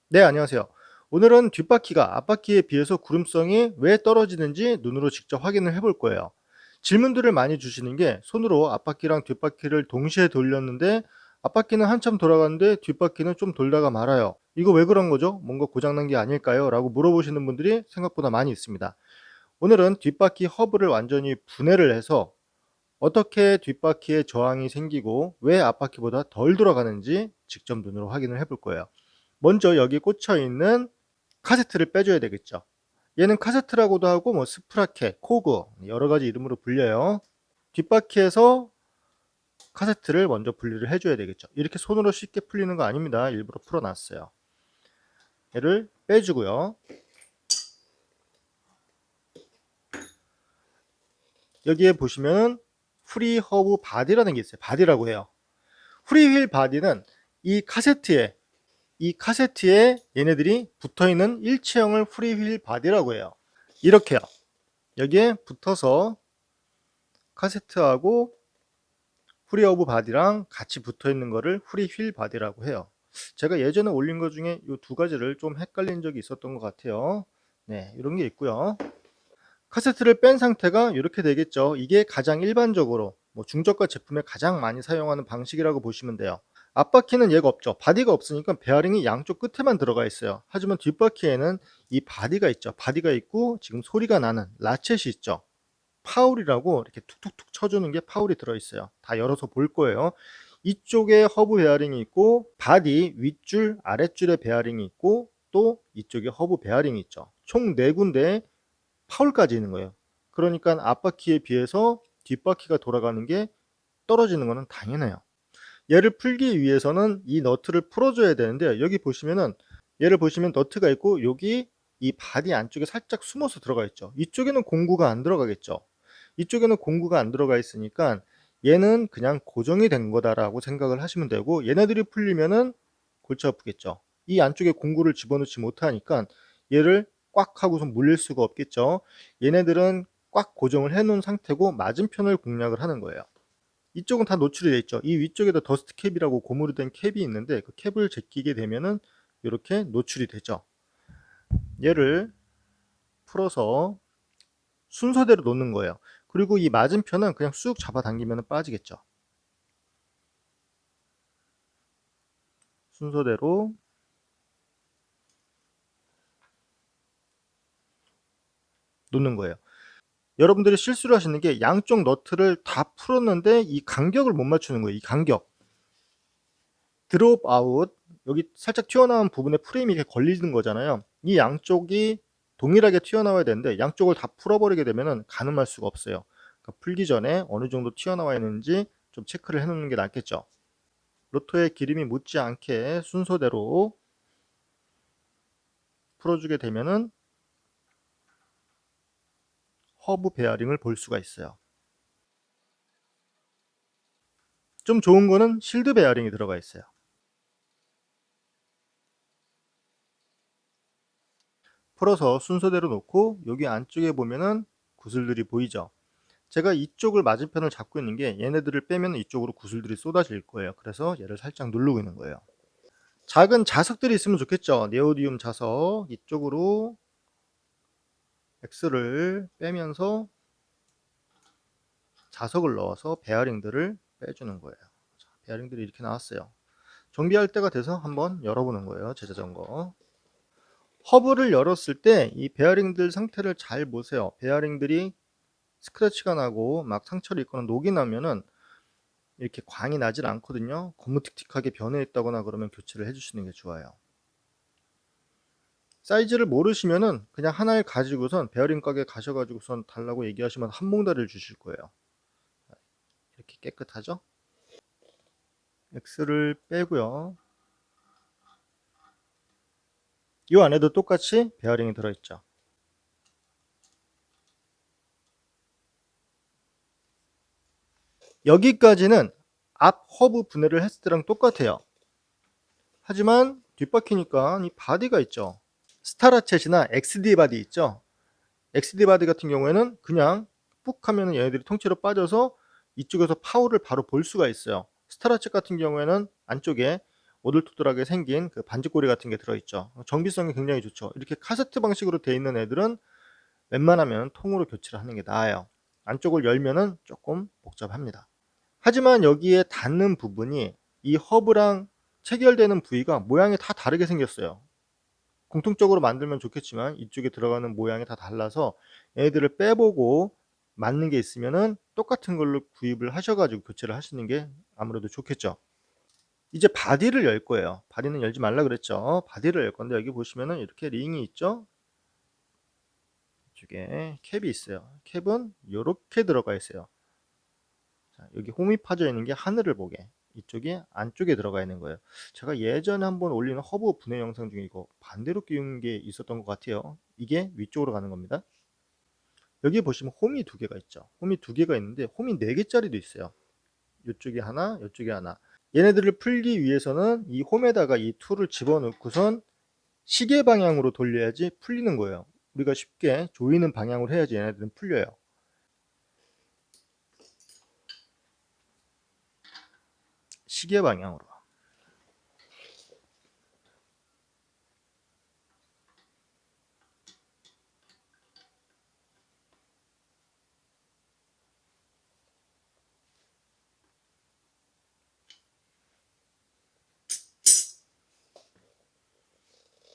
네, 안녕하세요. 오늘은 뒷바퀴가 앞바퀴에 비해서 구름성이 왜 떨어지는지 눈으로 직접 확인을 해볼 거예요. 질문들을 많이 주시는 게 손으로 앞바퀴랑 뒷바퀴를 동시에 돌렸는데 앞바퀴는 한참 돌아가는데 뒷바퀴는 좀 돌다가 말아요. 이거 왜 그런 거죠? 뭔가 고장난 게 아닐까요? 라고 물어보시는 분들이 생각보다 많이 있습니다. 오늘은 뒷바퀴 허브를 완전히 분해를 해서 어떻게 뒷바퀴에 저항이 생기고 왜 앞바퀴보다 덜 돌아가는지 직접 눈으로 확인을 해볼 거예요. 먼저 여기 꽂혀 있는 카세트를 빼줘야 되겠죠. 얘는 카세트라고도 하고 뭐 스프라켓, 코그 여러 가지 이름으로 불려요. 뒷바퀴에서 카세트를 먼저 분리를 해줘야 되겠죠. 이렇게 손으로 쉽게 풀리는 거 아닙니다. 일부러 풀어놨어요. 얘를 빼주고요. 여기에 보시면 프리 허브 바디라는 게 있어요. 바디라고 해요. 프리휠 바디는 이 카세트에 얘네들이 붙어있는 일체형을 프리휠 바디라고 해요. 이렇게요. 여기에 붙어서 카세트하고 프리 허브 바디랑 같이 붙어 있는 거를 프리 휠 바디라고 해요. 제가 예전에 올린 것 중에 이 두 가지를 좀 헷갈린 적이 있었던 것 같아요. 네, 이런 게 있고요. 카세트를 뺀 상태가 이렇게 되겠죠. 이게 가장 일반적으로 중저가 제품에 가장 많이 사용하는 방식이라고 보시면 돼요. 앞바퀴는 얘가 없죠. 바디가 없으니까 베어링이 양쪽 끝에만 들어가 있어요. 하지만 뒷바퀴에는 이 바디가 있죠. 바디가 있고 지금 소리가 나는 라쳇이 있죠. 파울이라고 이렇게 툭툭툭 쳐주는 게 파울이 들어있어요. 다 열어서 볼 거예요. 이쪽에 허브 베어링이 있고 바디 윗줄 아랫줄에 베어링이 있고 또 이쪽에 허브 베어링이 있죠. 총 4군데 파울까지 있는 거예요. 그러니까 앞바퀴에 비해서 뒷바퀴가 돌아가는 게 떨어지는 거는 당연해요. 얘를 풀기 위해서는 이 너트를 풀어줘야 되는데 여기 보시면은 얘를 보시면 너트가 있고 여기 이 바디 안쪽에 살짝 숨어서 들어가 있죠. 이쪽에는 공구가 안 들어가겠죠. 이쪽에는 공구가 안 들어가 있으니까 얘는 그냥 고정이 된 거다라고 생각을 하시면 되고 얘네들이 풀리면은 골치 아프겠죠. 이 안쪽에 공구를 집어넣지 못하니까 얘를 꽉 하고서 물릴 수가 없겠죠. 얘네들은 꽉 고정을 해 놓은 상태고 맞은편을 공략을 하는 거예요. 이쪽은 다 노출이 되어 있죠. 이 위쪽에도 더스트 캡이라고 고무로 된 캡이 있는데 그 캡을 제끼게 되면은 이렇게 노출이 되죠. 얘를 풀어서 순서대로 놓는 거예요. 그리고 이 맞은편은 그냥 쑥 잡아당기면 빠지겠죠. 순서대로 놓는 거예요. 여러분들이 실수를 하시는 게 양쪽 너트를 다 풀었는데 이 간격을 못 맞추는 거예요. 이 간격. 드롭 아웃, 여기 살짝 튀어나온 부분에 프레임이 이렇게 걸리는 거잖아요. 이 양쪽이 동일하게 튀어나와야 되는데 양쪽을 다 풀어버리게 되면 가늠할 수가 없어요. 그러니까 풀기 전에 어느 정도 튀어나와 있는지 좀 체크를 해놓는 게 낫겠죠. 로터에 기름이 묻지 않게 순서대로 풀어주게 되면은 허브 베어링을 볼 수가 있어요. 좀 좋은 거는 실드 베어링이 들어가 있어요. 풀어서 순서대로 놓고 여기 안쪽에 보면은 구슬들이 보이죠. 제가 이쪽을 맞은편을 잡고 있는 게 얘네들을 빼면 이쪽으로 구슬들이 쏟아질 거예요. 그래서 얘를 살짝 누르고 있는 거예요. 작은 자석들이 있으면 좋겠죠. 네오디움 자석 이쪽으로 X를 빼면서 자석을 넣어서 베어링들을 빼주는 거예요. 자, 베어링들이 이렇게 나왔어요. 정비할 때가 돼서 한번 열어보는 거예요. 제자전거. 허브를 열었을 때 이 베어링들 상태를 잘 보세요. 베어링들이 스크래치가 나고 막 상처를 입거나 녹이 나면은 이렇게 광이 나질 않거든요. 거무틱틱하게 변해 있다거나 그러면 교체를 해주시는 게 좋아요. 사이즈를 모르시면은 그냥 하나를 가지고선 베어링 가게 가셔가지고선 달라고 얘기하시면 한 몽다리를 주실 거예요. 이렇게 깨끗하죠? X를 빼고요. 이 안에도 똑같이 베어링이 들어있죠. 여기까지는 앞 허브 분해를 했을 때랑 똑같아요. 하지만 뒷바퀴니까 이 바디가 있죠. 스타라쳇이나 XD 바디 있죠. XD 바디 같은 경우에는 그냥 푹 하면 얘네들이 통째로 빠져서 이쪽에서 파워를 바로 볼 수가 있어요. 스타라쳇 같은 경우에는 안쪽에 오돌토돌하게 생긴 그 반지꼬리 같은 게 들어있죠. 정비성이 굉장히 좋죠. 이렇게 카세트 방식으로 되어 있는 애들은 웬만하면 통으로 교체를 하는 게 나아요. 안쪽을 열면은 조금 복잡합니다. 하지만 여기에 닿는 부분이 이 허브랑 체결되는 부위가 모양이 다 다르게 생겼어요. 공통적으로 만들면 좋겠지만 이쪽에 들어가는 모양이 다 달라서 얘네들을 빼보고 맞는 게 있으면은 똑같은 걸로 구입을 하셔가지고 교체를 하시는 게 아무래도 좋겠죠. 이제 바디를 열 거예요. 바디는 열지 말라 그랬죠. 바디를 열 건데 여기 보시면은 이렇게 링이 있죠. 이쪽에 캡이 있어요. 캡은 이렇게 들어가 있어요. 자, 여기 홈이 파져 있는 게 하늘을 보게, 이쪽이 안쪽에 들어가 있는 거예요. 제가 예전에 한번 올린 허브 분해 영상 중에 이거 반대로 끼운 게 있었던 것 같아요. 이게 위쪽으로 가는 겁니다. 여기 보시면 홈이 두 개가 있죠. 홈이 두 개가 있는데 홈이 네 개짜리도 있어요. 이쪽에 하나, 이쪽에 하나. 얘네들을 풀기 위해서는 이 홈에다가 이 툴을 집어넣고선 시계 방향으로 돌려야지 풀리는 거예요. 우리가 쉽게 조이는 방향으로 해야지 얘네들은 풀려요. 시계 방향으로.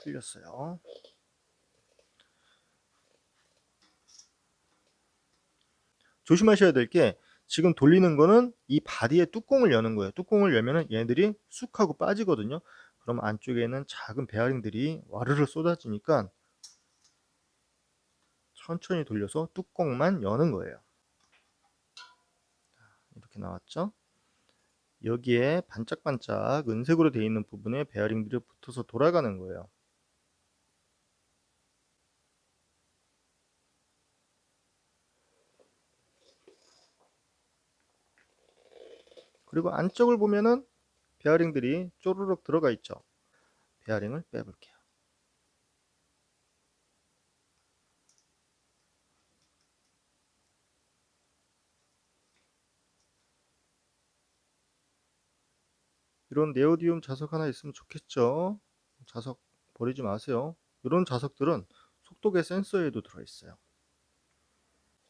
풀렸어요. 조심하셔야 될 게, 지금 돌리는 거는 이 바디의 뚜껑을 여는 거예요. 뚜껑을 열면은 얘네들이 쑥 하고 빠지거든요. 그럼 안쪽에는 작은 베어링들이 와르르 쏟아지니까 천천히 돌려서 뚜껑만 여는 거예요. 이렇게 나왔죠. 여기에 반짝반짝 은색으로 되어 있는 부분에 베어링들이 붙어서 돌아가는 거예요. 그리고 안쪽을 보면은 베어링들이 쪼르륵 들어가 있죠. 베어링을 빼볼게요. 이런 네오디움 자석 하나 있으면 좋겠죠. 자석 버리지 마세요. 이런 자석들은 속도계 센서에도 들어있어요.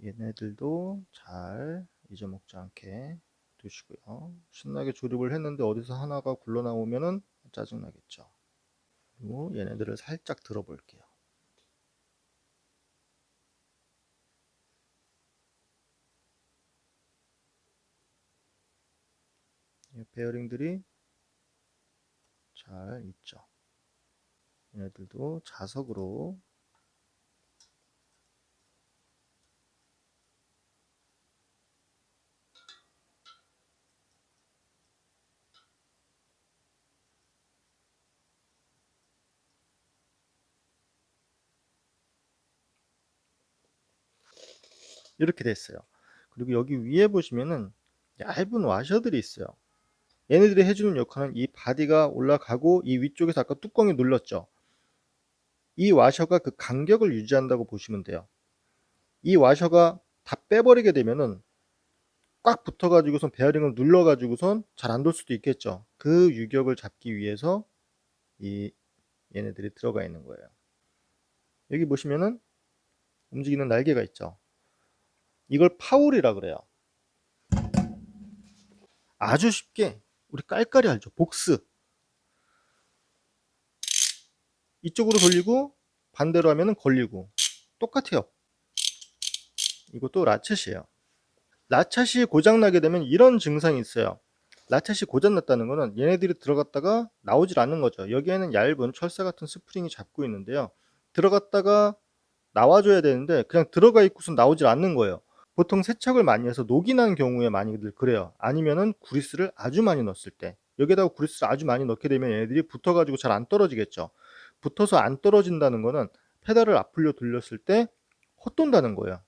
얘네들도 잘 잊어먹지 않게 두시고요. 신나게 조립을 했는데 어디서 하나가 굴러나오면은 짜증나겠죠. 그리고 얘네들을 살짝 들어볼게요. 베어링들이 잘 있죠. 얘네들도 자석으로 이렇게 됐어요. 그리고 여기 위에 보시면은 얇은 와셔들이 있어요. 얘네들이 해주는 역할은 이 바디가 올라가고 이 위쪽에서 아까 뚜껑이 눌렀죠. 이 와셔가 그 간격을 유지한다고 보시면 돼요. 이 와셔가 다 빼버리게 되면은 꽉 붙어가지고선 베어링을 눌러가지고선 잘 안 돌 수도 있겠죠. 그 유격을 잡기 위해서 이 얘네들이 들어가 있는 거예요. 여기 보시면은 움직이는 날개가 있죠. 이걸 파울이라 그래요. 아주 쉽게 우리 깔깔이 알죠. 복스. 이쪽으로 돌리고 반대로 하면은 걸리고 똑같아요. 이것도 라쳇이에요. 라쳇이 고장나게 되면 이런 증상이 있어요. 라쳇이 고장났다는 거는 얘네들이 들어갔다가 나오질 않는 거죠. 여기에는 얇은 철사 같은 스프링이 잡고 있는데요. 들어갔다가 나와줘야 되는데 그냥 들어가 있고선 나오질 않는 거예요. 보통 세척을 많이 해서 녹이 난 경우에 많이들 그래요. 아니면은 구리스를 아주 많이 넣었을 때, 여기다가 구리스를 아주 많이 넣게 되면 얘네들이 붙어가지고 잘 안 떨어지겠죠. 붙어서 안 떨어진다는 거는 페달을 앞으로 돌렸을 때 헛돈다는 거예요.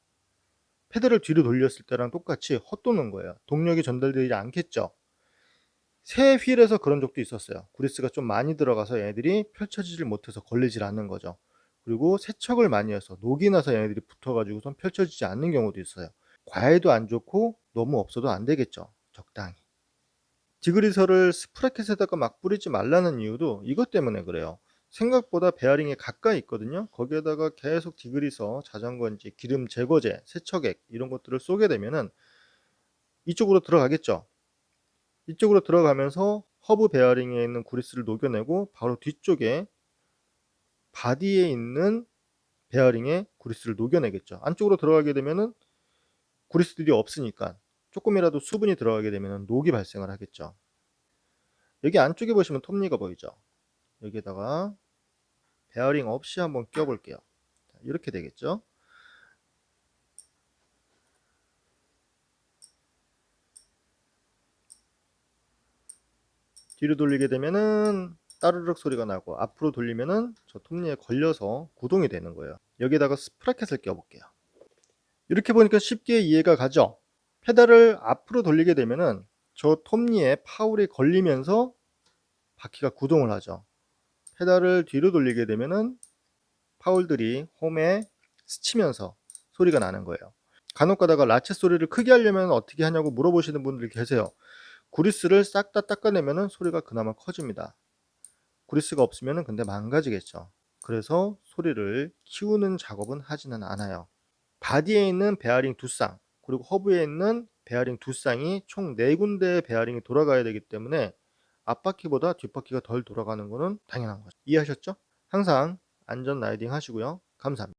페달을 뒤로 돌렸을 때랑 똑같이 헛도는 거예요. 동력이 전달되지 않겠죠. 새 휠에서 그런 적도 있었어요. 구리스가 좀 많이 들어가서 얘네들이 펼쳐지질 못해서 걸리질 않는 거죠. 그리고 세척을 많이 해서 녹이 나서 얘네들이 붙어가지고선 펼쳐지지 않는 경우도 있어요. 과해도 안 좋고 너무 없어도 안 되겠죠. 적당히. 디그리서를 스프라켓에다가 막 뿌리지 말라는 이유도 이것 때문에 그래요. 생각보다 베어링이 가까이 있거든요. 거기에다가 계속 디그리서, 자전거인지 기름 제거제, 세척액 이런 것들을 쏘게 되면은 이쪽으로 들어가겠죠. 이쪽으로 들어가면서 허브 베어링에 있는 그리스를 녹여내고 바로 뒤쪽에 바디에 있는 베어링에 그리스를 녹여내겠죠. 안쪽으로 들어가게 되면은 그리스들이 없으니까 조금이라도 수분이 들어가게 되면은 녹이 발생을 하겠죠. 여기 안쪽에 보시면 톱니가 보이죠. 여기에다가 베어링 없이 한번 껴볼게요. 이렇게 되겠죠. 뒤로 돌리게 되면은 따르륵 소리가 나고, 앞으로 돌리면은 저 톱니에 걸려서 구동이 되는 거예요. 여기에다가 스프라켓을 껴볼게요. 이렇게 보니까 쉽게 이해가 가죠. 페달을 앞으로 돌리게 되면은 저 톱니에 파울이 걸리면서 바퀴가 구동을 하죠. 페달을 뒤로 돌리게 되면은 파울들이 홈에 스치면서 소리가 나는 거예요. 간혹 가다가 라체 소리를 크게 하려면 어떻게 하냐고 물어보시는 분들이 계세요. 그리스를 싹 다 닦아내면은 소리가 그나마 커집니다. 그리스가 없으면은 근데 망가지겠죠. 그래서 소리를 키우는 작업은 하지는 않아요. 바디에 있는 베어링 두 쌍, 그리고 허브에 있는 베어링 두 쌍이 총 4군데의 베어링이 돌아가야 되기 때문에 앞바퀴보다 뒷바퀴가 덜 돌아가는 거는 당연한 거죠. 이해하셨죠? 항상 안전 라이딩 하시고요. 감사합니다.